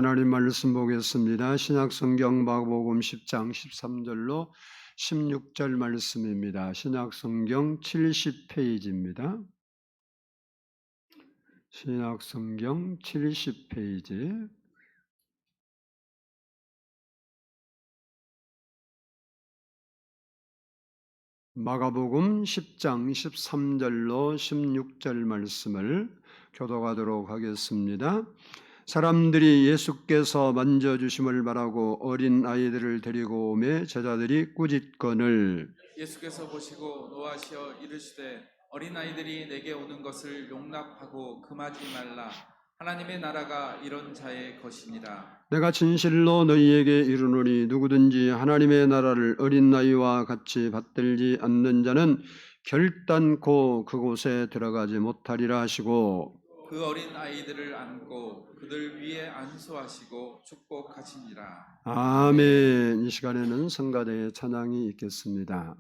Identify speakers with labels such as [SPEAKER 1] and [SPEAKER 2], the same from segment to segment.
[SPEAKER 1] 하나님 말씀 보겠습니다. 신약성경 마가복음 10장 13절로 16절 말씀입니다. 신약성경 70페이지입니다. 신약성경 70페이지. 마가복음 10장 13절로 16절 말씀을 교독하도록 하겠습니다. 사람들이 예수께서 만져주심을 바라고 어린 아이들을 데리고 오매 제자들이 꾸짖거늘
[SPEAKER 2] 예수께서 보시고 노하시어 이르시되 어린 아이들이 내게 오는 것을 용납하고 금하지 말라. 하나님의 나라가 이런 자의 것이니라.
[SPEAKER 1] 내가 진실로 너희에게 이르노니 누구든지 하나님의 나라를 어린 아이와 같이 받들지 않는 자는 결단코 그곳에 들어가지 못하리라 하시고
[SPEAKER 2] 그 어린 아이들을 안고 그들 위에 안수하시고 축복하시니라.
[SPEAKER 1] 아멘. 이 시간에는 성가대의 찬양이 있겠습니다.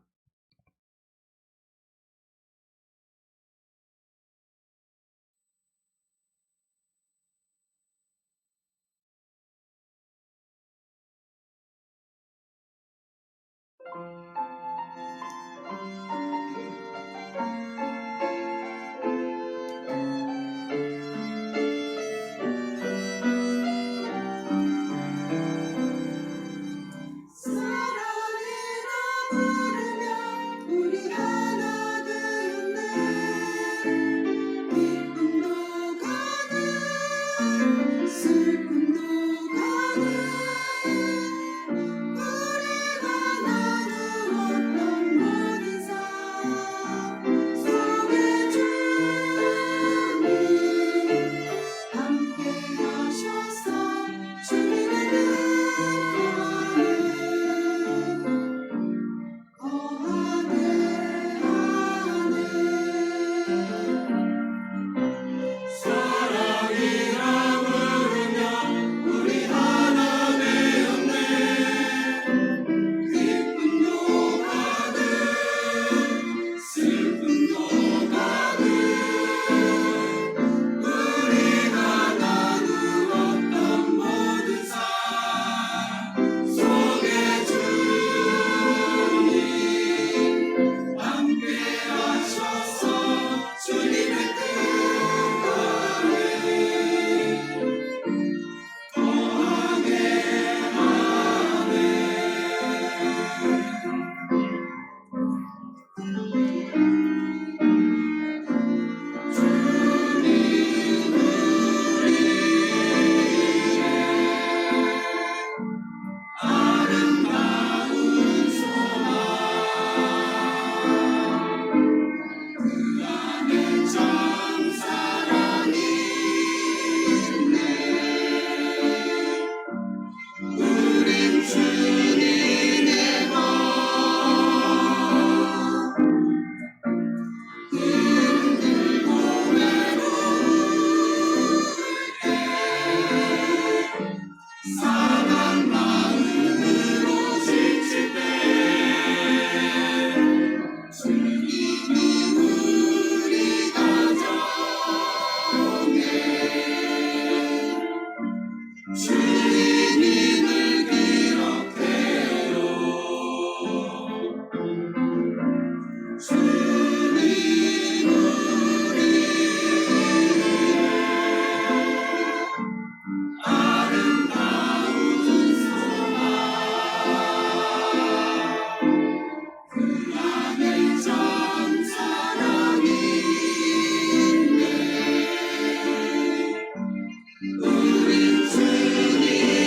[SPEAKER 3] 우리 주님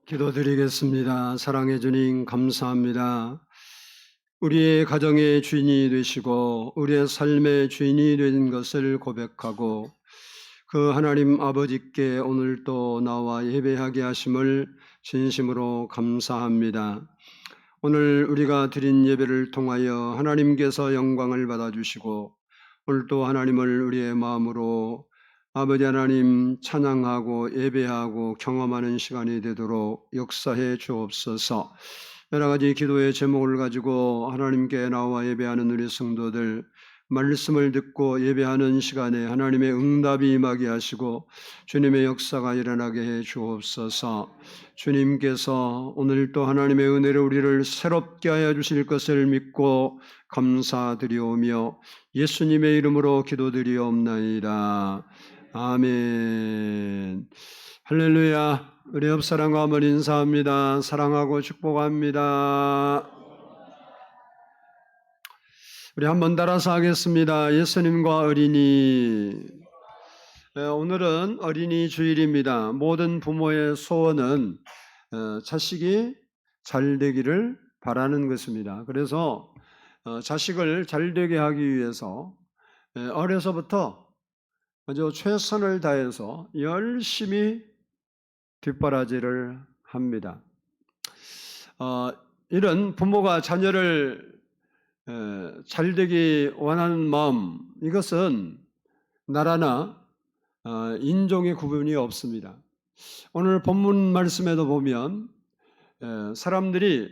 [SPEAKER 1] 기도드리겠습니다. 사랑해 주님 감사합니다. 우리의 가정의 주인이 되시고 우리의 삶의 주인이 된 것을 고백하고 그 하나님 아버지께 오늘 또 나와 예배하게 하심을 진심으로 감사합니다. 오늘 우리가 드린 예배를 통하여 하나님께서 영광을 받아주시고 오늘 또 하나님을 우리의 마음으로 아버지 하나님 찬양하고 예배하고 경험하는 시간이 되도록 역사해 주옵소서. 여러 가지 기도의 제목을 가지고 하나님께 나와 예배하는 우리 성도들 말씀을 듣고 예배하는 시간에 하나님의 응답이 임하게 하시고 주님의 역사가 일어나게 해 주옵소서. 주님께서 오늘 또 하나님의 은혜로 우리를 새롭게 하여 주실 것을 믿고 감사드리오며 예수님의 이름으로 기도드리옵나이다. 아멘. 할렐루야. 우리 옆사람과 한번 인사합니다. 사랑하고 축복합니다. 우리 한번 따라서 하겠습니다. 예수님과 어린이. 오늘은 어린이 주일입니다. 모든 부모의 소원은 자식이 잘 되기를 바라는 것입니다. 그래서 자식을 잘 되게 하기 위해서 어려서부터 아주 최선을 다해서 열심히 뒷바라지를 합니다. 이런 부모가 자녀를 잘 되기 원하는 마음, 이것은 나라나 인종의 구분이 없습니다. 오늘 본문 말씀에도 보면 사람들이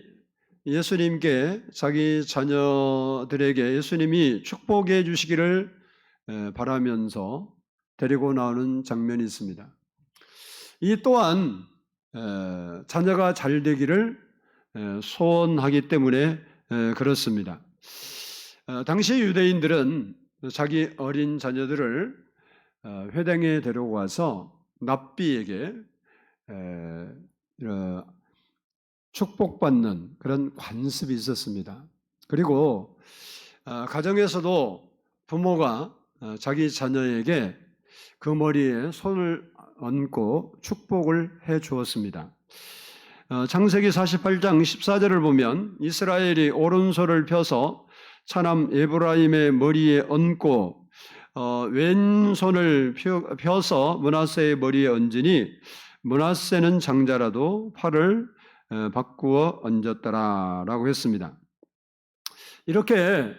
[SPEAKER 1] 예수님께 자기 자녀들에게 예수님이 축복해 주시기를 바라면서 데리고 나오는 장면이 있습니다. 이 또한 자녀가 잘 되기를 소원하기 때문에 그렇습니다. 당시 유대인들은 자기 어린 자녀들을 회당에 데려와서 납비에게 축복받는 그런 관습이 있었습니다. 그리고 가정에서도 부모가 자기 자녀에게 그 머리에 손을 얹고 축복을 해 주었습니다. 창세기 48장 14절을 보면 이스라엘이 오른손을 펴서 차남 에브라임의 머리에 얹고 왼손을 펴서 므낫세의 머리에 얹으니 므낫세는 장자라도 팔을 바꾸어 얹었더라라고 했습니다. 이렇게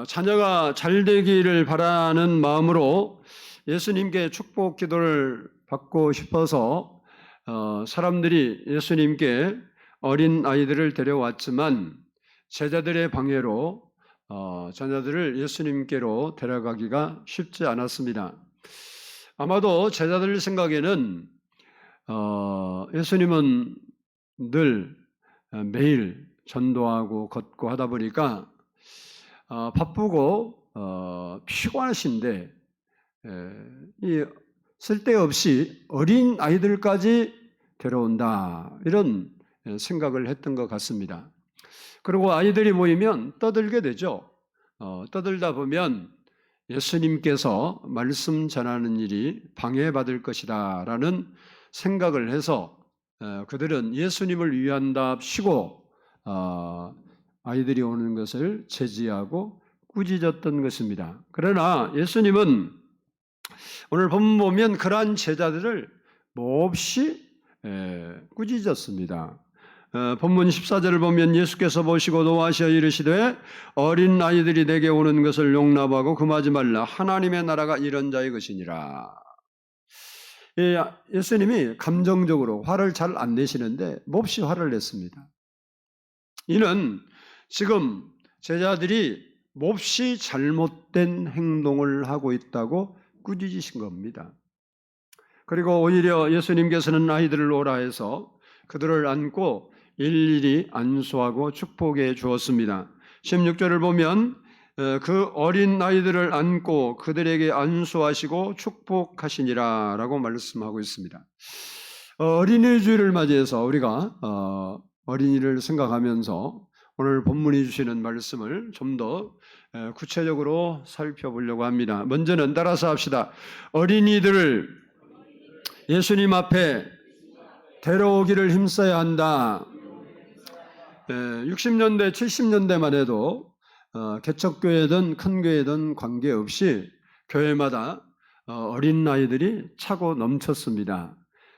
[SPEAKER 1] 자녀가 잘 되기를 바라는 마음으로 예수님께 축복 기도를 받고 싶어서 사람들이 예수님께 어린 아이들을 데려왔지만 제자들의 방해로 자녀들을 예수님께로 데려가기가 쉽지 않았습니다. 아마도 제자들 생각에는 예수님은 늘 매일 전도하고 걷고 하다 보니까 바쁘고 피곤하신데 이 쓸데없이 어린 아이들까지 데려온다, 이런 생각을 했던 것 같습니다. 그리고 아이들이 모이면 떠들게 되죠. 떠들다 보면 예수님께서 말씀 전하는 일이 방해받을 것이다 라는 생각을 해서 그들은 예수님을 위한답시고 아이들이 오는 것을 제지하고 꾸짖었던 것입니다. 그러나 예수님은 오늘 본문 보면 그러한 제자들을 몹시 꾸짖었습니다. 본문 14절을 보면 예수께서 보시고 노하시어 이르시되 어린 아이들이 내게 오는 것을 용납하고 금하지 말라. 하나님의 나라가 이런 자의 것이니라. 예수님이 감정적으로 화를 잘 안 내시는데 몹시 화를 냈습니다. 이는 지금 제자들이 몹시 잘못된 행동을 하고 있다고 꾸짖으신 겁니다. 그리고 오히려 예수님께서는 아이들을 오라 해서 그들을 안고 일일이 안수하고 축복해 주었습니다. 16절을 보면 그 어린 아이들을 안고 그들에게 안수하시고 축복하시니라 라고 말씀하고 있습니다. 어린이 주일을 맞이해서 우리가 어린이를 생각하면서 오늘 본문이 주시는 말씀을 좀 더 구체적으로 살펴보려고 합니다. 먼저는 따라서 합시다. 어린이들을 예수님 앞에 데려오기를 힘써야 한다. 60년대, 70년대만 해도 개척교회든 큰 교회든 관계없이 교회마다 어린 아이들이 차고 넘쳤습니다.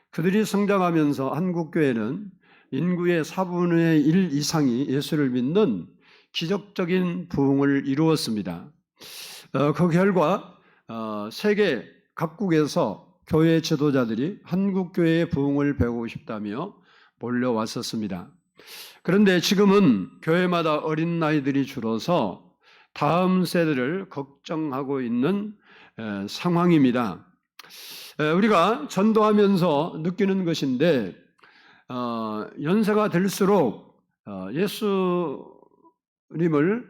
[SPEAKER 1] 그들이 성장하면서 한국 교회는 인구의 4분의 1 이상이 예수를 믿는 기적적인 부흥을 이루었습니다. 그 결과 세계 각국에서 교회 지도자들이 한국 교회의 부흥을 배우고 싶다며 몰려왔었습니다. 그런데 지금은 교회마다 어린 아이들이 줄어서 다음 세대를 걱정하고 있는 상황입니다. 우리가 전도하면서 느끼는 것인데 연세가 들수록 예수님을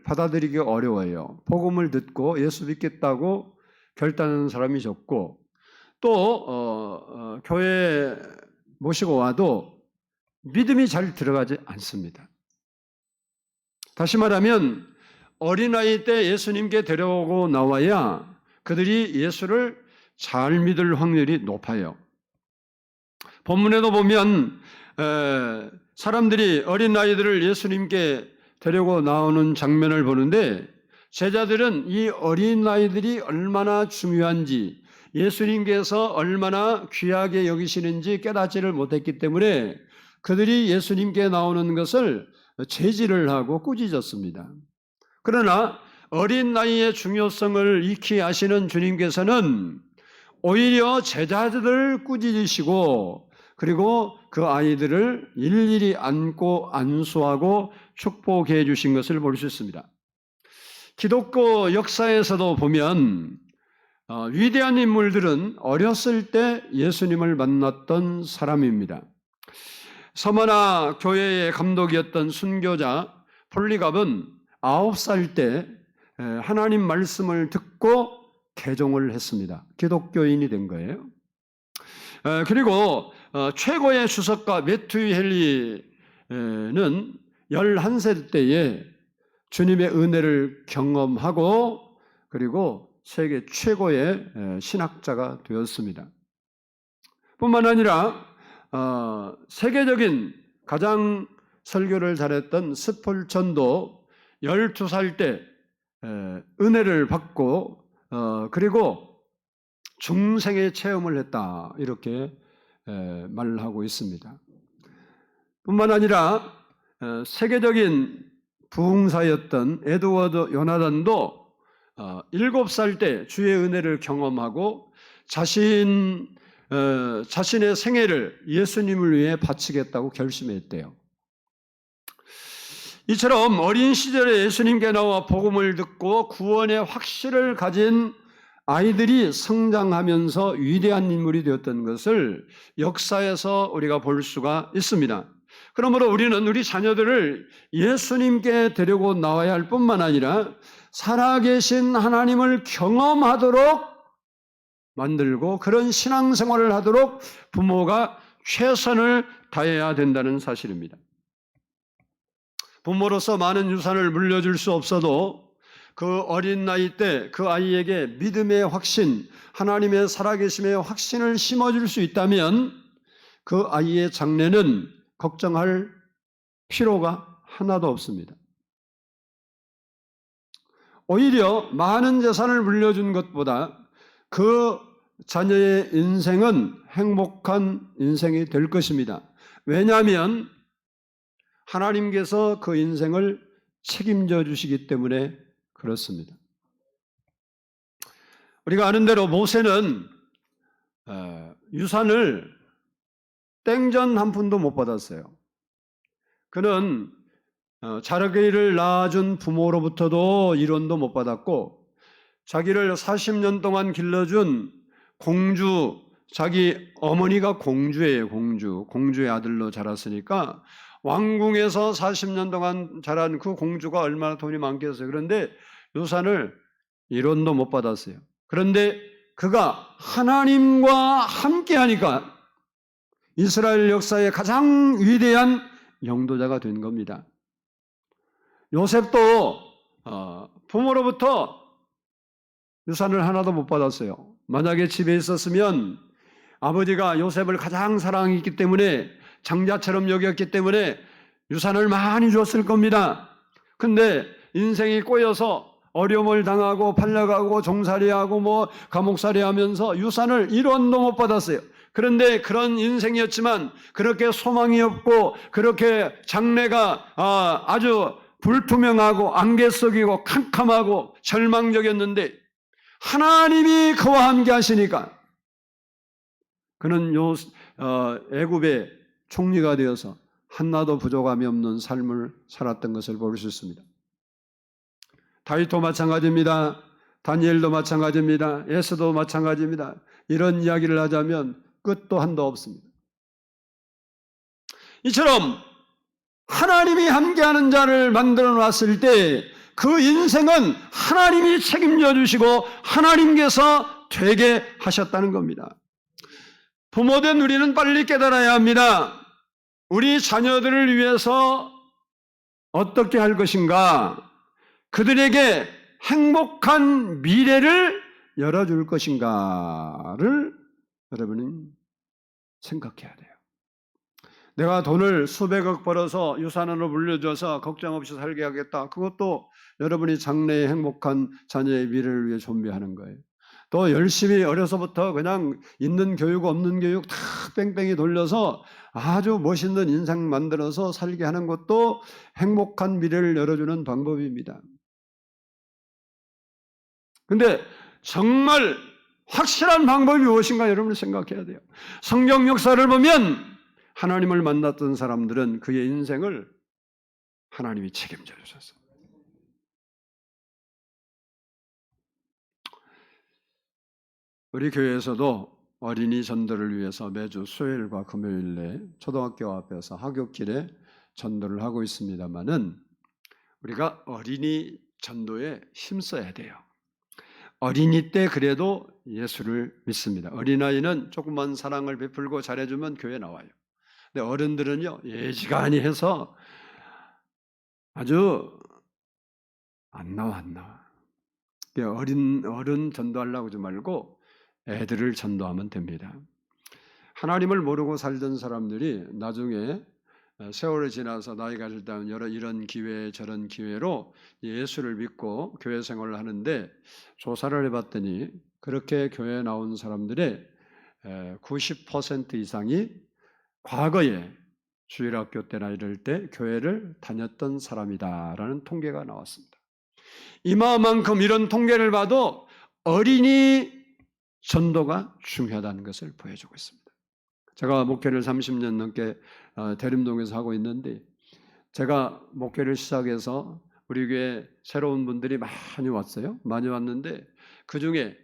[SPEAKER 1] 받아들이기 어려워요. 복음을 듣고 예수 믿겠다고 결단하는 사람이 적고 또 교회 모시고 와도 믿음이 잘 들어가지 않습니다. 다시 말하면 어린아이 때 예수님께 데려오고 나와야 그들이 예수를 잘 믿을 확률이 높아요. 본문에도 보면 사람들이 어린아이들을 예수님께 데리고 나오는 장면을 보는데 제자들은 이 어린아이들이 얼마나 중요한지 예수님께서 얼마나 귀하게 여기시는지 깨닫지를 못했기 때문에 그들이 예수님께 나오는 것을 제지를 하고 꾸짖었습니다. 그러나 어린 나이의 중요성을 익히 아시는 주님께서는 오히려 제자들을 꾸짖으시고 그리고 그 아이들을 일일이 안고 안수하고 축복해 주신 것을 볼 수 있습니다. 기독교 역사에서도 보면 위대한 인물들은 어렸을 때 예수님을 만났던 사람입니다. 서머나 교회의 감독이었던 순교자 폴리갑은 9살 때 하나님 말씀을 듣고 개종을 했습니다. 기독교인이 된 거예요. 그리고 최고의 주석가 매튜 헨리는 11살 때에 주님의 은혜를 경험하고 그리고 세계 최고의 신학자가 되었습니다. 뿐만 아니라 세계적인 가장 설교를 잘했던 스폴전도 12살 때 은혜를 받고 그리고 중생의 체험을 했다 이렇게 말을 하고 있습니다. 뿐만 아니라 세계적인 부흥사였던 에드워드 요나단도 7살 때 주의 은혜를 경험하고 자신의 생애를 예수님을 위해 바치겠다고 결심했대요. 이처럼 어린 시절에 예수님께 나와 복음을 듣고 구원의 확신을 가진 아이들이 성장하면서 위대한 인물이 되었던 것을 역사에서 우리가 볼 수가 있습니다. 그러므로 우리는 우리 자녀들을 예수님께 데리고 나와야 할 뿐만 아니라 살아계신 하나님을 경험하도록 만들고 그런 신앙생활을 하도록 부모가 최선을 다해야 된다는 사실입니다. 부모로서 많은 유산을 물려줄 수 없어도 그 어린 나이 때 그 아이에게 믿음의 확신, 하나님의 살아계심의 확신을 심어줄 수 있다면 그 아이의 장래는 걱정할 필요가 하나도 없습니다. 오히려 많은 재산을 물려준 것보다 그 자녀의 인생은 행복한 인생이 될 것입니다. 왜냐하면 하나님께서 그 인생을 책임져 주시기 때문에 그렇습니다. 우리가 아는 대로 모세는 유산을 땡전 한 푼도 못 받았어요. 그는 자기를 낳아준 부모로부터도 일원도 못 받았고 자기를 40년 동안 길러준 공주, 자기 어머니가 공주예요. 공주의 아들로 자랐으니까 왕궁에서 40년 동안 자란 그 공주가 얼마나 돈이 많겠어요. 그런데 유산을 1원도 못 받았어요. 그런데 그가 하나님과 함께하니까 이스라엘 역사의 가장 위대한 영도자가 된 겁니다. 요셉도 부모로부터 유산을 하나도 못 받았어요. 만약에 집에 있었으면 아버지가 요셉을 가장 사랑했기 때문에 장자처럼 여겼기 때문에 유산을 많이 줬을 겁니다. 근데 인생이 꼬여서 어려움을 당하고 팔려가고 종살이하고 뭐 감옥살이 하면서 유산을 1원도 못 받았어요. 그런데 그런 인생이었지만 그렇게 소망이 없고 그렇게 장래가 아주 불투명하고 안개 속이고 캄캄하고 절망적이었는데 하나님이 그와 함께 하시니까 그는 애굽의 총리가 되어서 하나도 부족함이 없는 삶을 살았던 것을 볼 수 있습니다. 다윗도 마찬가지입니다. 다니엘도 마찬가지입니다. 에스도 마찬가지입니다. 이런 이야기를 하자면 끝도 한도 없습니다. 이처럼 하나님이 함께하는 자를 만들어 놨을 때 그 인생은 하나님이 책임져 주시고 하나님께서 되게 하셨다는 겁니다. 부모된 우리는 빨리 깨달아야 합니다. 우리 자녀들을 위해서 어떻게 할 것인가? 그들에게 행복한 미래를 열어줄 것인가를 여러분은 생각해야 돼요. 내가 돈을 수백억 벌어서 유산으로 물려줘서 걱정 없이 살게 하겠다. 그것도 여러분이 장래에 행복한 자녀의 미래를 위해 준비하는 거예요. 또 열심히 어려서부터 그냥 있는 교육 없는 교육 다 뺑뺑이 돌려서 아주 멋있는 인생 만들어서 살게 하는 것도 행복한 미래를 열어주는 방법입니다. 근데 정말 확실한 방법이 무엇인가 여러분이 생각해야 돼요. 성경 역사를 보면 하나님을 만났던 사람들은 그의 인생을 하나님이 책임져 주셨어요. 우리 교회에서도 어린이 전도를 위해서 매주 수요일과 금요일에 초등학교 앞에서 하굣길에 전도를 하고 있습니다만은 우리가 어린이 전도에 힘써야 돼요. 어린이 때 그래도 예수를 믿습니다. 어린아이는 조금만 사랑을 베풀고 잘해주면 교회 나와요. 근데 어른들은요 예지간히 해서 아주 안 나와. 어른 전도하려고 하지 말고 애들을 전도하면 됩니다. 하나님을 모르고 살던 사람들이 나중에 세월이 지나서 나이가 들면 이런 기회 저런 기회로 예수를 믿고 교회 생활을 하는데 조사를 해봤더니 그렇게 교회에 나온 사람들의 90% 이상이 과거에 주일학교 때나 이럴 때 교회를 다녔던 사람이다라는 통계가 나왔습니다. 이만큼 이런 통계를 봐도 어린이 전도가 중요하다는 것을 보여주고 있습니다. 제가 목회를 30년 넘게 대림동에서 하고 있는데 제가 목회를 시작해서 우리 교회 새로운 분들이 많이 왔어요. 많이 왔는데 그중에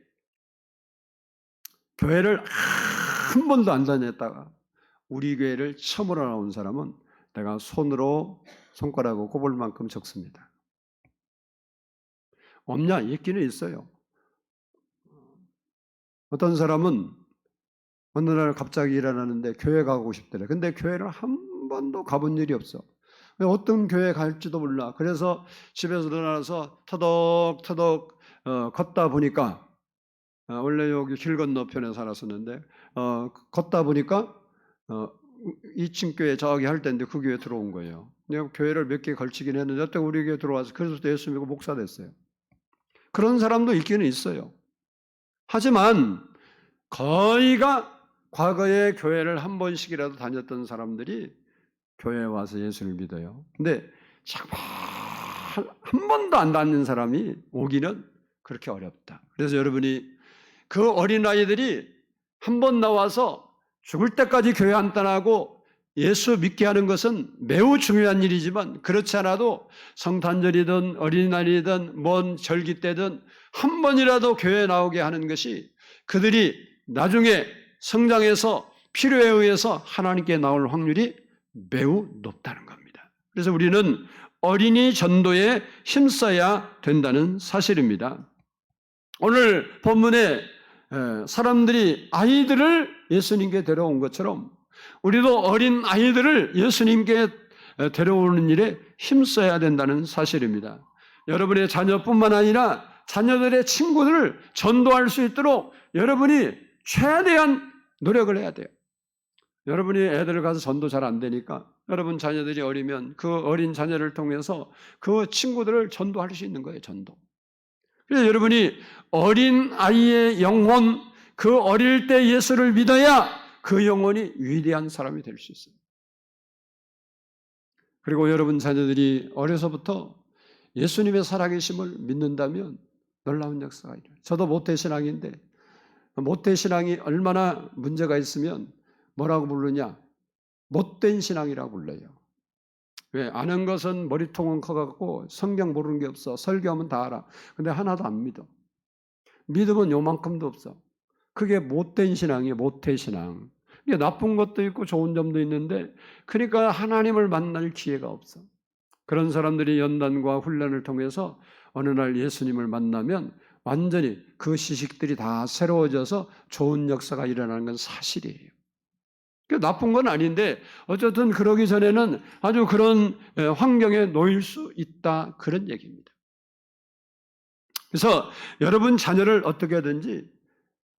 [SPEAKER 1] 교회를 한 번도 안 다녔다가 우리 교회를 처음으로 나온 사람은 내가 손가락으로 꼽을 만큼 적습니다. 없냐? 있기는 있어요. 어떤 사람은 어느 날 갑자기 일어나는데 교회 가고 싶더래. 근데 교회를 한 번도 가본 일이 없어. 어떤 교회 갈지도 몰라. 그래서 집에서 일어나서 터덕터덕 걷다 보니까 원래 여기 길 건너편에 살았었는데 걷다 보니까 2층 교회 저기 할 때인데 그 교회 들어온 거예요. 내가 교회를 몇 개 걸치긴 했는데 어떤 우리 교회 들어와서 그래서 예수 믿고 목사 됐어요. 그런 사람도 있기는 있어요. 하지만 거의가 과거에 교회를 한 번씩이라도 다녔던 사람들이 교회에 와서 예수를 믿어요. 근데 정말 한 번도 안 다닌 사람이 오기는 그렇게 어렵다. 그래서 여러분이 그 어린아이들이 한 번 나와서 죽을 때까지 교회 안 떠나고 예수 믿게 하는 것은 매우 중요한 일이지만 그렇지 않아도 성탄절이든 어린이날이든 먼 절기 때든 한 번이라도 교회에 나오게 하는 것이 그들이 나중에 성장해서 필요에 의해서 하나님께 나올 확률이 매우 높다는 겁니다. 그래서 우리는 어린이 전도에 힘써야 된다는 사실입니다. 오늘 본문에 사람들이 아이들을 예수님께 데려온 것처럼 우리도 어린 아이들을 예수님께 데려오는 일에 힘써야 된다는 사실입니다. 여러분의 자녀뿐만 아니라 자녀들의 친구들을 전도할 수 있도록 여러분이 최대한 노력을 해야 돼요. 여러분이 애들 가서 전도 잘 안 되니까 여러분 자녀들이 어리면 그 어린 자녀를 통해서 그 친구들을 전도할 수 있는 거예요. 전도. 그래서 여러분이 어린 아이의 영혼, 그 어릴 때 예수를 믿어야 그 영혼이 위대한 사람이 될 수 있어요. 그리고 여러분 자녀들이 어려서부터 예수님의 살아계심을 믿는다면 놀라운 역사가 일어나요. 저도 모태신앙인데 모태신앙이 얼마나 문제가 있으면 뭐라고 부르냐? 못된 신앙이라고 불러요. 왜? 아는 것은 머리통은 커갖고 성경 모르는 게 없어. 설교하면 다 알아. 근데 하나도 안 믿어. 믿음은 요만큼도 없어. 그게 못된 신앙이에요. 모태신앙. 이게 나쁜 것도 있고 좋은 점도 있는데 그러니까 하나님을 만날 기회가 없어. 그런 사람들이 연단과 훈련을 통해서 어느 날 예수님을 만나면 완전히 그 지식들이 다 새로워져서 좋은 역사가 일어나는 건 사실이에요. 나쁜 건 아닌데 어쨌든 그러기 전에는 아주 그런 환경에 놓일 수 있다, 그런 얘기입니다. 그래서 여러분 자녀를 어떻게 하든지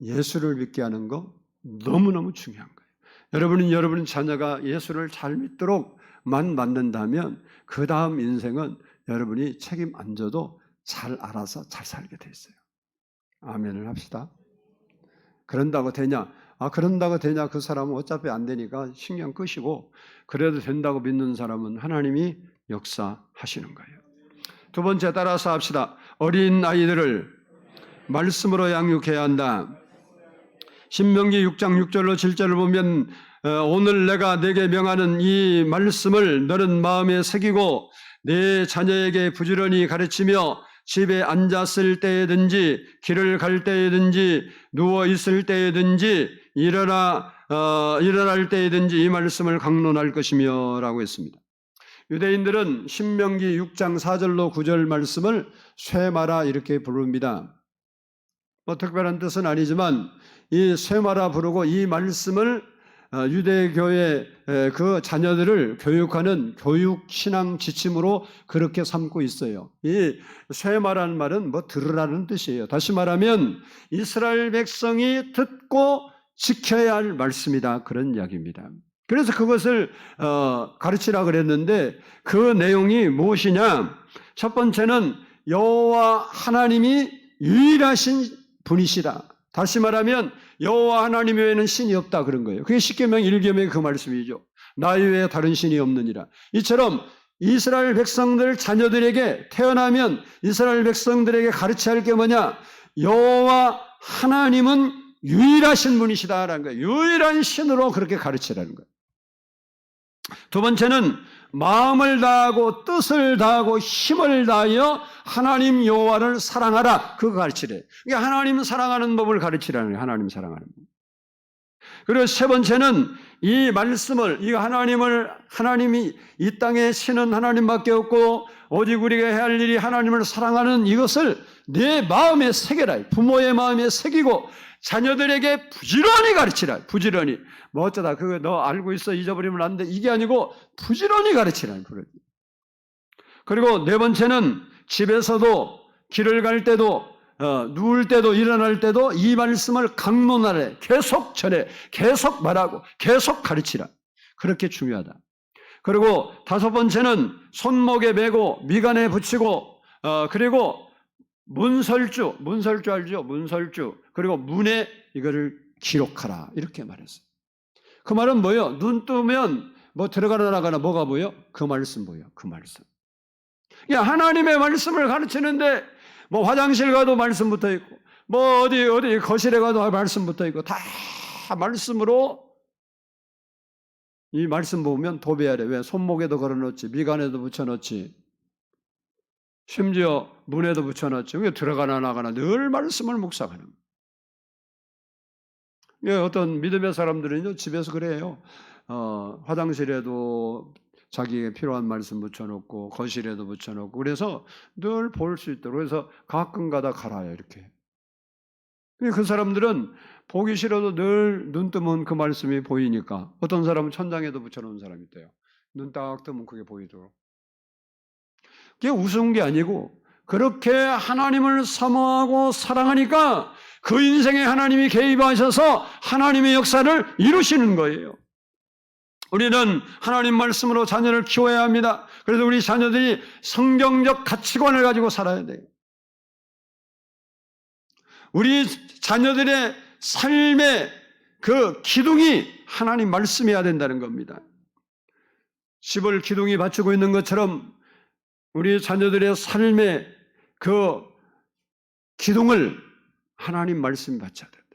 [SPEAKER 1] 예수를 믿게 하는 거 너무너무 중요한 거예요. 여러분 자녀가 예수를 잘 믿도록만 만든다면 그 다음 인생은 여러분이 책임 안 져도 잘 알아서 잘 살게 돼 있어요. 아멘을 합시다. 그런다고 되냐? 그런다고 되냐? 그 사람은 어차피 안 되니까 신경 끄시고, 그래도 된다고 믿는 사람은 하나님이 역사하시는 거예요. 두 번째, 따라서 합시다. 어린 아이들을 말씀으로 양육해야 한다. 신명기 6장 6절로 7절을 보면 오늘 내가 네게 명하는 이 말씀을 너는 마음에 새기고 내 자녀에게 부지런히 가르치며 집에 앉았을 때든지 길을 갈 때든지 누워 있을 때든지 일어날 때든지 이 말씀을 강론할 것이며 라고 했습니다. 유대인들은 신명기 6장 4절로 9절 말씀을 쇠마라 이렇게 부릅니다. 특별한 뜻은 아니지만 이 쇠마라 부르고 이 말씀을 유대교의 그 자녀들을 교육하는 교육신앙 지침으로 그렇게 삼고 있어요. 이 쇠마라는 말은 들으라는 뜻이에요. 다시 말하면 이스라엘 백성이 듣고 지켜야 할 말씀이다, 그런 이야기입니다. 그래서 그것을 가르치라 그랬는데 그 내용이 무엇이냐? 첫 번째는 여호와 하나님이 유일하신 분이시다. 다시 말하면 여호와 하나님 외에는 신이 없다, 그런 거예요. 그게 십계명 1계명의 그 말씀이죠. 나 외에 다른 신이 없느니라. 이처럼 이스라엘 백성들 자녀들에게 태어나면 이스라엘 백성들에게 가르쳐야 할 게 뭐냐? 여호와 하나님은 유일하신 분이시다라는 거예요. 유일한 신으로 그렇게 가르치라는 거예요. 두 번째는 마음을 다하고 뜻을 다하고 힘을 다하여 하나님 여호와를 사랑하라, 그거 가르치래. 이게 하나님 사랑하는 법을 가르치라는 거예요. 하나님 사랑하는 법. 그리고 세 번째는 이 말씀을, 이 하나님이 이 땅에 신은 하나님밖에 없고 오직 우리가 해야 할 일이 하나님을 사랑하는 이것을 내 마음에 새겨라. 부모의 마음에 새기고 자녀들에게 부지런히 가르치라. 부지런히. 어쩌다 그거 너 알고 있어 잊어버리면 안 돼. 이게 아니고 부지런히 가르치라는 거예요. 그리고 네 번째는 집에서도 길을 갈 때도 누울 때도 일어날 때도 이 말씀을 강론하래. 계속 전해. 계속 말하고 계속 가르치라. 그렇게 중요하다. 그리고 다섯 번째는 손목에 메고 미간에 붙이고 그리고 문설주 알죠? 문설주. 그리고 문에 이거를 기록하라. 이렇게 말했어요. 그 말은 뭐예요? 눈 뜨면 들어가나 나가나 뭐가 보여? 그 말씀 보여. 그 말씀. 하나님의 말씀을 가르치는데 화장실 가도 말씀 붙어 있고 어디 거실에 가도 말씀 붙어 있고 다 말씀으로 이 말씀 보면 도배하래. 왜? 손목에도 걸어놓지, 미간에도 붙여놓지, 심지어 문에도 붙여놨죠. 들어가나 나가나 늘 말씀을 묵상하는 거예요. 어떤 믿음의 사람들은요, 집에서 그래요. 화장실에도 자기에게 필요한 말씀 붙여놓고 거실에도 붙여놓고 그래서 늘 볼 수 있도록. 그래서 가끔가다 갈아요, 이렇게. 그 사람들은 보기 싫어도 늘 눈 뜨면 그 말씀이 보이니까. 어떤 사람은 천장에도 붙여놓은 사람이 있대요. 눈 딱 뜨면 그게 보이도록. 그게 우스운 게 아니고 그렇게 하나님을 사모하고 사랑하니까 그 인생에 하나님이 개입하셔서 하나님의 역사를 이루시는 거예요. 우리는 하나님 말씀으로 자녀를 키워야 합니다. 그래서 우리 자녀들이 성경적 가치관을 가지고 살아야 돼요. 우리 자녀들의 삶의 그 기둥이 하나님 말씀이어야 된다는 겁니다. 집을 기둥이 받치고 있는 것처럼 우리 자녀들의 삶의 그 기둥을 하나님 말씀이 받쳐야 된다.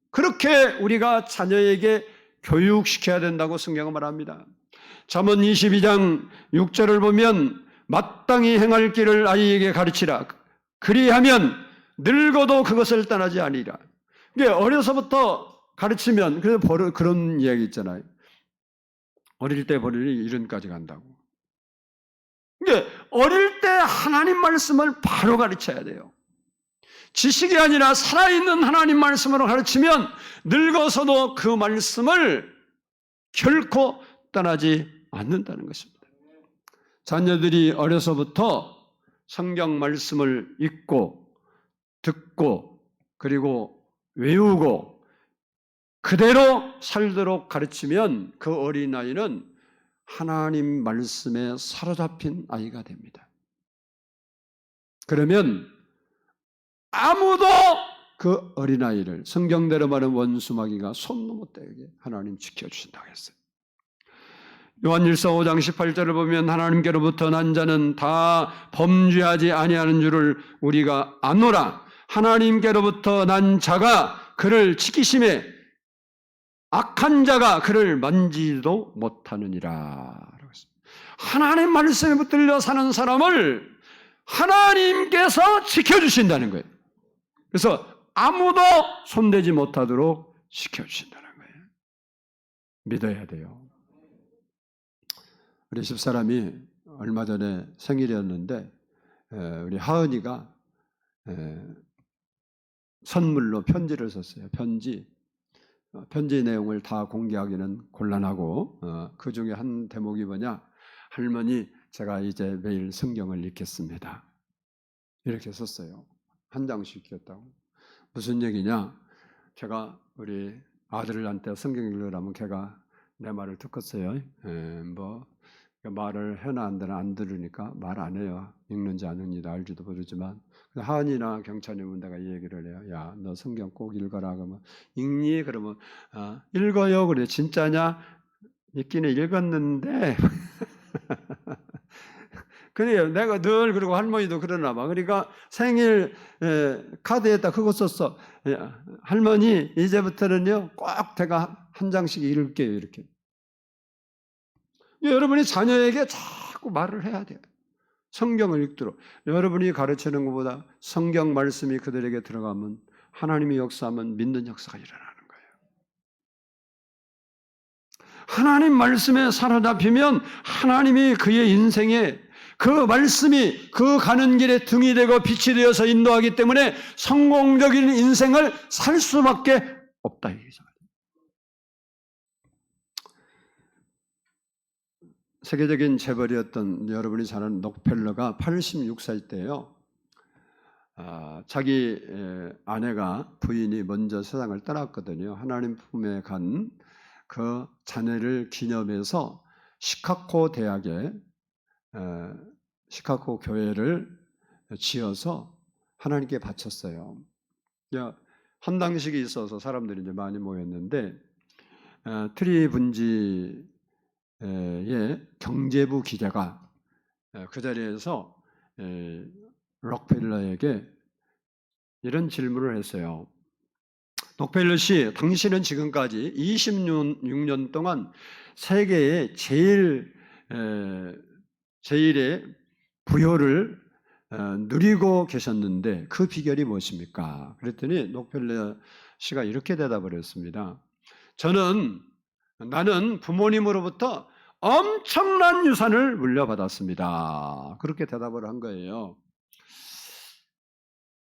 [SPEAKER 1] 그렇게 우리가 자녀에게 교육시켜야 된다고 성경은 말합니다. 잠언 22장 6절을 보면 마땅히 행할 길을 아이에게 가르치라. 그리하면 늙어도 그것을 떠나지 아니라. 이게 어려서부터 가르치면 그런 이야기 있잖아요. 어릴 때 버리니 이른까지 간다고. 이게 어릴 때 하나님 말씀을 바로 가르쳐야 돼요. 지식이 아니라 살아있는 하나님 말씀으로 가르치면 늙어서도 그 말씀을 결코 떠나지 않는다는 것입니다. 자녀들이 어려서부터 성경 말씀을 읽고 듣고 그리고 외우고 그대로 살도록 가르치면 그 어린아이는 하나님 말씀에 사로잡힌 아이가 됩니다. 그러면 아무도 그 어린아이를 성경대로 말하는 원수마귀가 손도 못 대게 하나님 지켜주신다고 했어요. 요한일서 5장 18절을 보면 하나님께로부터 난 자는 다 범죄하지 아니하는 줄을 우리가 아노라. 하나님께로부터 난 자가 그를 지키심에 악한 자가 그를 만지도 못하느니라. 하나님 말씀에 붙들려 사는 사람을 하나님께서 지켜주신다는 거예요. 그래서 아무도 손대지 못하도록 지켜주신다는 거예요. 믿어야 돼요. 우리 집사람이 얼마 전에 생일이었는데 우리 하은이가 선물로 편지를 썼어요. 편지 내용을 다 공개하기는 곤란하고 그 중에 한 대목이 뭐냐, 할머니 제가 이제 매일 성경을 읽겠습니다. 이렇게 썼어요. 한 장씩 읽겠다고. 무슨 얘기냐, 제가 우리 아들한테 성경 읽으라면 걔가 내 말을 듣겠어요. 말을 해나 안 들으니까 말 안 해요. 읽는지 안 읽는지 알지도 모르지만 하은이나 경찬이면 내가 이 얘기를 해요. 야, 너 성경 꼭 읽어라. 그러면 읽니? 그러면 읽어요. 그래. 진짜냐? 읽기는 읽었는데 그래요. 내가 늘 그리고 할머니도 그러나 봐. 그러니까 생일 카드에다 그거 썼어. 할머니 이제부터는요 꼭 제가 한 장씩 읽을게요. 이렇게. 여러분이 자녀에게 자꾸 말을 해야 돼요. 성경을 읽도록. 여러분이 가르치는 것보다 성경 말씀이 그들에게 들어가면 하나님이 역사하면 믿는 역사가 일어나는 거예요. 하나님 말씀에 사로잡히면 하나님이 그의 인생에 그 말씀이 그 가는 길에 등이 되고 빛이 되어서 인도하기 때문에 성공적인 인생을 살 수밖에 없다. 세계적인 재벌이었던 여러분이 잘 아는 록펠러가 86살 때요. 자기 아내가 부인이 먼저 세상을 떠났거든요. 하나님 품에 간 그 자녀를 기념해서 시카고 대학에 시카고 교회를 지어서 하나님께 바쳤어요. 헌당식이 있어서 사람들이 이제 많이 모였는데 트리 분지의 경제부 기자가 그 자리에서 록펠러에게 이런 질문을 했어요. 록펠러 씨, 당신은 지금까지 26년 동안 세계의 제일의 부여를 누리고 계셨는데 그 비결이 무엇입니까? 그랬더니 록펠러 씨가 이렇게 대답을 했습니다. 나는 부모님으로부터 엄청난 유산을 물려받았습니다. 그렇게 대답을 한 거예요.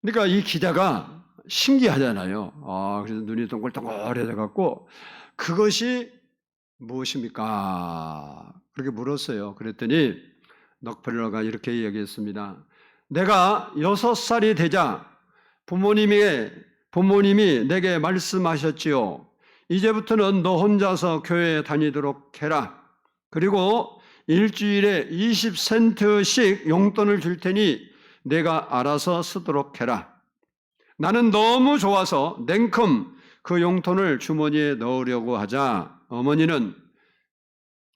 [SPEAKER 1] 그러니까 이 기자가 신기하잖아요. 그래서 눈이 동글동글해져 갖고 그것이 무엇입니까? 그렇게 물었어요. 그랬더니 록펠러가 이렇게 얘기했습니다. 내가 6살이 되자 부모님이 내게 말씀하셨지요. 이제부터는 너 혼자서 교회에 다니도록 해라. 그리고 일주일에 20센트씩 용돈을 줄 테니 내가 알아서 쓰도록 해라. 나는 너무 좋아서 냉큼 그 용돈을 주머니에 넣으려고 하자 어머니는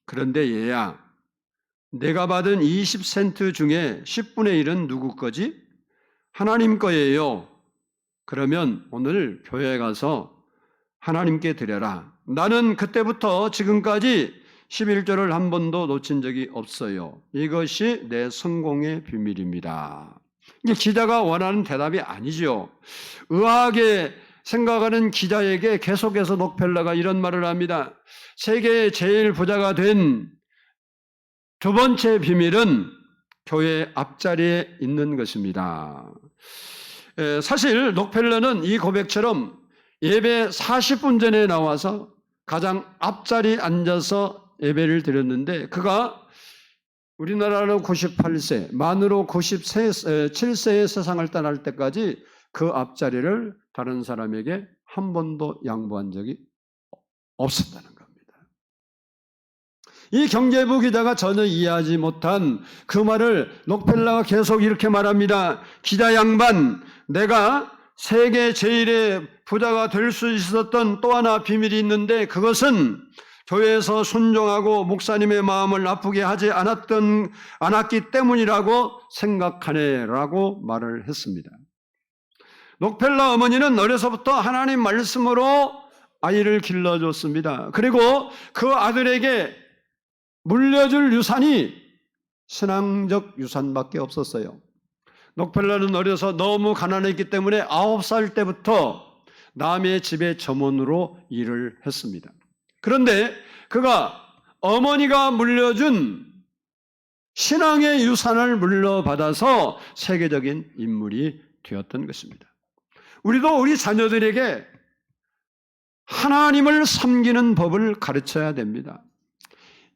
[SPEAKER 1] 그런데 얘야, 내가 받은 20센트 중에 10분의 1은 누구 거지? 하나님 거예요. 그러면 오늘 교회에 가서 하나님께 드려라. 나는 그때부터 지금까지 11조를 한 번도 놓친 적이 없어요. 이것이 내 성공의 비밀입니다. 이게 기자가 원하는 대답이 아니죠. 의아하게 생각하는 기자에게 계속해서 록펠러가 이런 말을 합니다. 세계의 제일 부자가 된 두 번째 비밀은 교회 앞자리에 있는 것입니다. 사실 록펠러는 이 고백처럼 예배 40분 전에 나와서 가장 앞자리에 앉아서 예배를 드렸는데 그가 우리나라로 98세, 만으로 97세의 세상을 떠날 때까지 그 앞자리를 다른 사람에게 한 번도 양보한 적이 없었다는 겁니다. 이 경제부 기자가 전혀 이해하지 못한 그 말을 록펠러가 계속 이렇게 말합니다. 기자 양반, 내가 세계 제일의 부자가 될 수 있었던 또 하나 비밀이 있는데 그것은 교회에서 순종하고 목사님의 마음을 아프게 하지 않았기 때문이라고 생각하네라고 말을 했습니다. 록펠러 어머니는 어려서부터 하나님 말씀으로 아이를 길러줬습니다. 그리고 그 아들에게 물려줄 유산이 신앙적 유산밖에 없었어요. 록펠러는 어려서 너무 가난했기 때문에 9살 때부터 남의 집의 점원으로 일을 했습니다. 그런데 그가 어머니가 물려준 신앙의 유산을 물려받아서 세계적인 인물이 되었던 것입니다. 우리도 우리 자녀들에게 하나님을 섬기는 법을 가르쳐야 됩니다.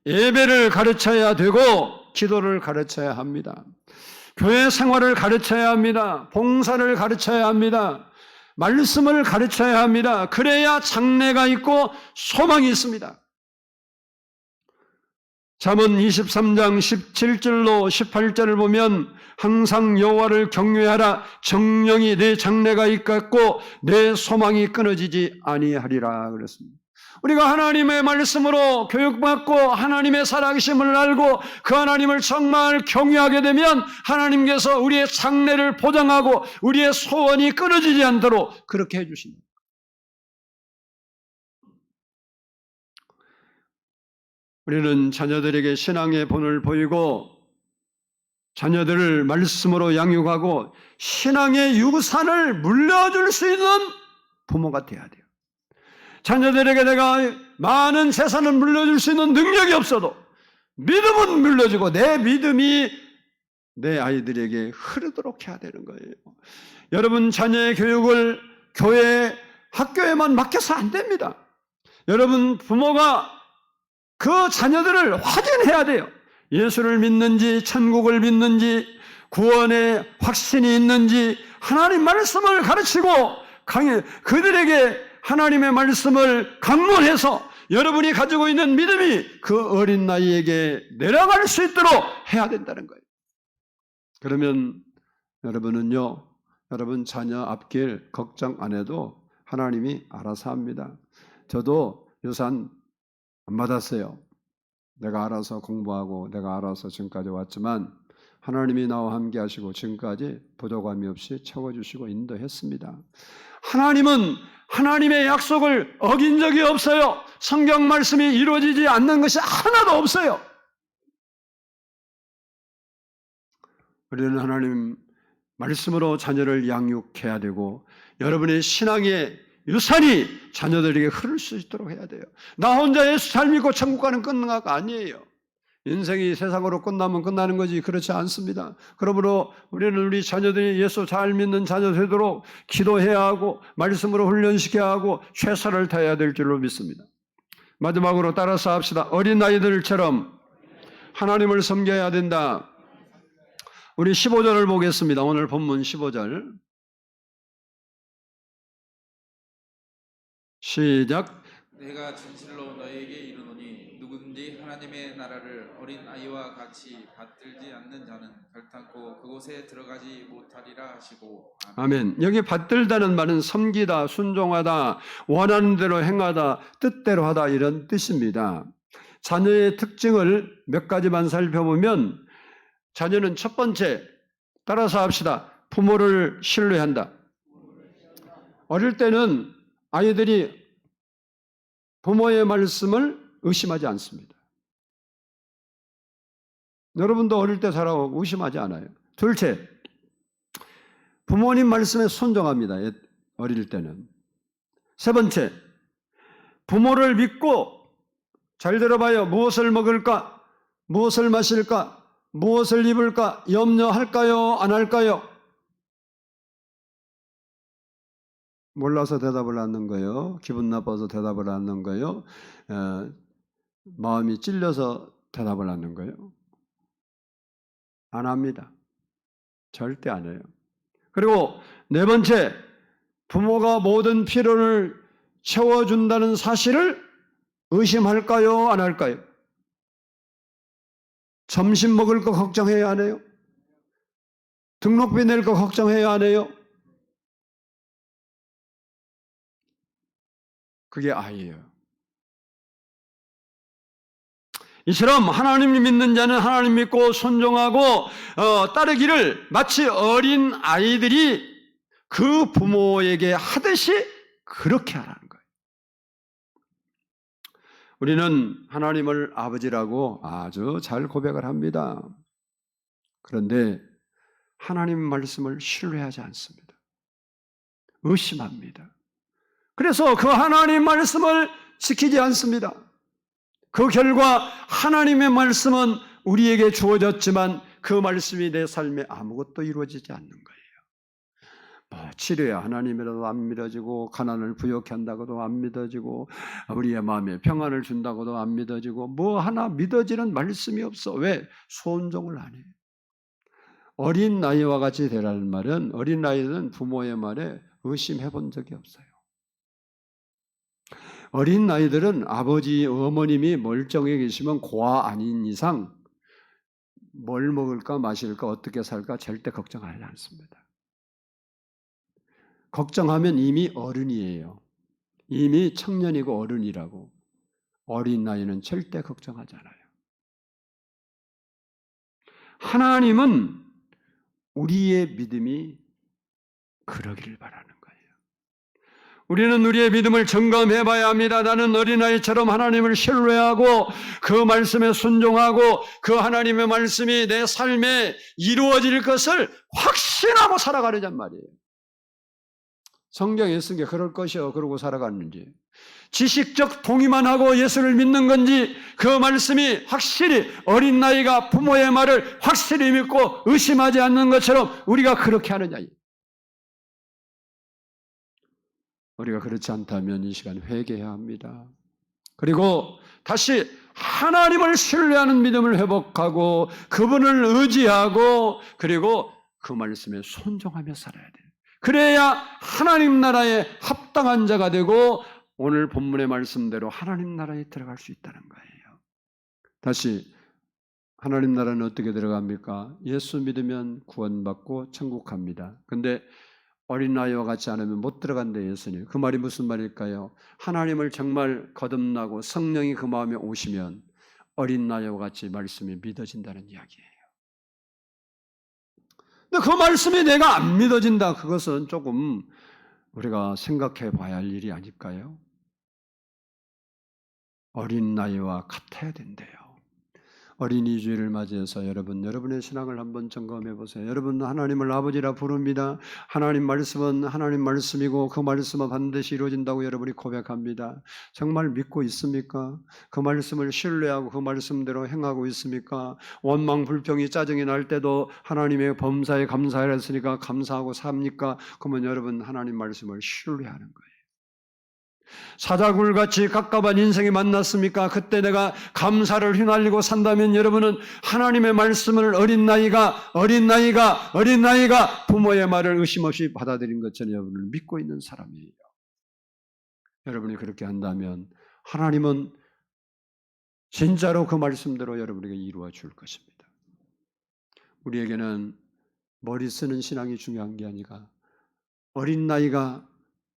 [SPEAKER 1] 예배를 가르쳐야 되고 기도를 가르쳐야 합니다. 교회 생활을 가르쳐야 합니다. 봉사를 가르쳐야 합니다. 말씀을 가르쳐야 합니다. 그래야 장래가 있고 소망이 있습니다. 잠언 23장 17절로 18절을 보면 항상 여호와를 경외하라. 정령이 내 장래가 있겠고 내 소망이 끊어지지 아니하리라 그랬습니다. 우리가 하나님의 말씀으로 교육받고 하나님의 살아계심을 알고 그 하나님을 정말 경외하게 되면 하나님께서 우리의 장래를 보장하고 우리의 소원이 끊어지지 않도록 그렇게 해주십니다. 우리는 자녀들에게 신앙의 본을 보이고 자녀들을 말씀으로 양육하고 신앙의 유산을 물려줄 수 있는 부모가 돼야 돼요. 자녀들에게 내가 많은 재산을 물려줄 수 있는 능력이 없어도 믿음은 물려주고 내 믿음이 내 아이들에게 흐르도록 해야 되는 거예요. 여러분 자녀의 교육을 교회, 학교에만 맡겨서 안 됩니다. 여러분 부모가 그 자녀들을 확인해야 돼요. 예수를 믿는지 천국을 믿는지 구원의 확신이 있는지 하나님 말씀을 가르치고 그들에게 하나님의 말씀을 강론해서 여러분이 가지고 있는 믿음이 그 어린 나이에게 내려갈 수 있도록 해야 된다는 거예요. 그러면 여러분은요, 여러분 자녀 앞길 걱정 안 해도 하나님이 알아서 합니다. 저도 유산 안 받았어요. 내가 알아서 공부하고 내가 알아서 지금까지 왔지만 하나님이 나와 함께 하시고 지금까지 부족함이 없이 채워주시고 인도했습니다. 하나님은 하나님의 약속을 어긴 적이 없어요. 성경 말씀이 이루어지지 않는 것이 하나도 없어요. 우리는 하나님 말씀으로 자녀를 양육해야 되고 여러분의 신앙의 유산이 자녀들에게 흐를 수 있도록 해야 돼요. 나 혼자 예수 잘 믿고 천국 가는 끝나가 아니에요. 인생이 세상으로 끝나면 끝나는 거지 그렇지 않습니다. 그러므로 우리는 우리 자녀들이 예수 잘 믿는 자녀 되도록 기도해야 하고 말씀으로 훈련시켜야 하고 최선을 다해야 될 줄로 믿습니다. 마지막으로 따라서 합시다. 어린아이들처럼 하나님을 섬겨야 된다. 우리 15절을 보겠습니다. 오늘 본문 15절 시작.
[SPEAKER 2] 내가 진실로 너희에게 이르노니 누구든지 하나님의 나라를 어린 아이와 같이 받들지 않는 자는 결탄코 그곳에 들어가지 못하리라 하시고. 아멘.
[SPEAKER 1] 아멘. 여기 받들다는 말은 섬기다, 순종하다, 원하는 대로 행하다, 뜻대로 하다 이런 뜻입니다. 자녀의 특징을 몇 가지만 살펴보면 자녀는 첫 번째, 따라서 합시다. 부모를 신뢰한다. 어릴 때는 아이들이 부모의 말씀을 의심하지 않습니다. 여러분도 어릴 때 자라고 의심하지 않아요. 둘째, 부모님 말씀에 순종합니다. 어릴 때는. 세 번째, 부모를 믿고 잘 들어봐요. 무엇을 먹을까? 무엇을 마실까? 무엇을 입을까? 염려할까요? 안 할까요? 몰라서 대답을 않는 거예요. 기분 나빠서 대답을 않는 거예요. 마음이 찔려서 대답을 않는 거예요. 안 합니다. 절대 안 해요. 그리고 네 번째, 부모가 모든 필요를 채워준다는 사실을 의심할까요? 안 할까요? 점심 먹을 거 걱정해야 하네요. 등록비 낼 거 걱정해야 하네요. 그게 아이예요. 이처럼 하나님 믿는 자는 하나님 믿고 순종하고 따르기를 마치 어린 아이들이 그 부모에게 하듯이 그렇게 하라는 거예요. 우리는 하나님을 아버지라고 아주 잘 고백을 합니다. 그런데 하나님 말씀을 신뢰하지 않습니다. 의심합니다. 그래서 그 하나님 말씀을 지키지 않습니다. 그 결과 하나님의 말씀은 우리에게 주어졌지만 그 말씀이 내 삶에 아무것도 이루어지지 않는 거예요. 치료야 하나님이라도 안 믿어지고, 가난을 부욕케 한다고도 안 믿어지고, 우리의 마음에 평안을 준다고도 안 믿어지고, 뭐 하나 믿어지는 말씀이 없어. 왜? 순종을 안 해요. 어린 나이와 같이 되라는 말은 어린 나이는 부모의 말에 의심해 본 적이 없어요. 어린 나이들은 아버지, 어머님이 멀쩡해 계시면 고아 아닌 이상 뭘 먹을까 마실까 어떻게 살까 절대 걱정하지 않습니다. 걱정하면 이미 어른이에요. 이미 청년이고 어른이라고. 어린 나이는 절대 걱정하지 않아요. 하나님은 우리의 믿음이 그러기를 바라는 거예요. 우리는 우리의 믿음을 점검해 봐야 합니다. 나는 어린아이처럼 하나님을 신뢰하고 그 말씀에 순종하고 그 하나님의 말씀이 내 삶에 이루어질 것을 확신하고 살아가려단 말이에요. 성경에 쓴 게 그럴 것이요. 그러고 살아갔는지. 지식적 동의만 하고 예수를 믿는 건지 그 말씀이 확실히 어린 나이가 부모의 말을 확실히 믿고 의심하지 않는 것처럼 우리가 그렇게 하느냐. 우리가 그렇지 않다면 이 시간 회개해야 합니다. 그리고 다시 하나님을 신뢰하는 믿음을 회복하고 그분을 의지하고 그리고 그 말씀에 순종하며 살아야 돼요. 그래야 하나님 나라에 합당한 자가 되고 오늘 본문의 말씀대로 하나님 나라에 들어갈 수 있다는 거예요. 다시 하나님 나라는 어떻게 들어갑니까? 예수 믿으면 구원받고 천국 갑니다. 근데 어린아이와 같지 않으면 못 들어간대 예수님. 그 말이 무슨 말일까요? 하나님을 정말 거듭나고 성령이 그 마음에 오시면 어린아이와 같이 말씀이 믿어진다는 이야기예요. 근데 그 말씀이 내가 안 믿어진다. 그것은 조금 우리가 생각해 봐야 할 일이 아닐까요? 어린아이와 같아야 된대요. 어린이 주일을 맞이해서 여러분의 신앙을 한번 점검해 보세요. 여러분 하나님을 아버지라 부릅니다. 하나님 말씀은 하나님 말씀이고 그 말씀은 반드시 이루어진다고 여러분이 고백합니다. 정말 믿고 있습니까? 그 말씀을 신뢰하고 그 말씀대로 행하고 있습니까? 원망, 불평이, 짜증이 날 때도 하나님의 범사에 감사를 했으니까 감사하고 삽니까? 그러면 여러분 하나님 말씀을 신뢰하는 거예요. 사자굴같이 갑갑한 인생이 만났습니까? 그때 내가 감사를 휘날리고 산다면 여러분은 하나님의 말씀을 어린나이가 부모의 말을 의심 없이 받아들인 것처럼 여러분을 믿고 있는 사람이에요. 여러분이 그렇게 한다면 하나님은 진짜로 그 말씀대로 여러분에게 이루어 줄 것입니다. 우리에게는 머리 쓰는 신앙이 중요한 게 아니라 어린 나이가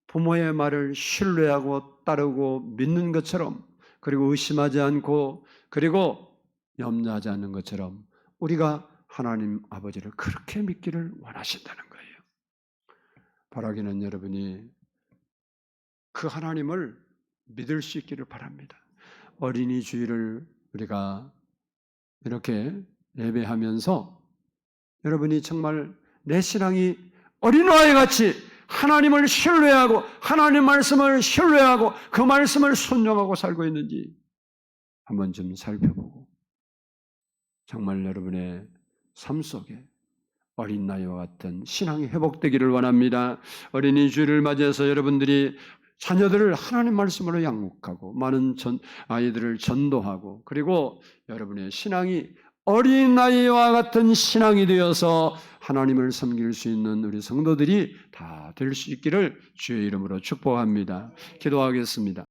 [SPEAKER 1] 부모의 말을 신뢰하고 따르고 믿는 것처럼, 그리고 의심하지 않고 그리고 염려하지 않는 것처럼 우리가 하나님 아버지를 그렇게 믿기를 원하신다는 거예요. 바라기는 여러분이 그 하나님을 믿을 수 있기를 바랍니다. 어린이 주일을 우리가 이렇게 예배하면서 여러분이 정말 내 신앙이 어린아이 같이 하나님을 신뢰하고 하나님 말씀을 신뢰하고 그 말씀을 순종하고 살고 있는지 한번 좀 살펴보고 정말 여러분의 삶 속에 어린 나이와 같은 신앙이 회복되기를 원합니다. 어린이 주일을 맞이해서 여러분들이 자녀들을 하나님 말씀으로 양육하고 많은 아이들을 전도하고 그리고 여러분의 신앙이 어린아이와 같은 신앙이 되어서 하나님을 섬길 수 있는 우리 성도들이 다 될 수 있기를 주의 이름으로 축복합니다. 기도하겠습니다.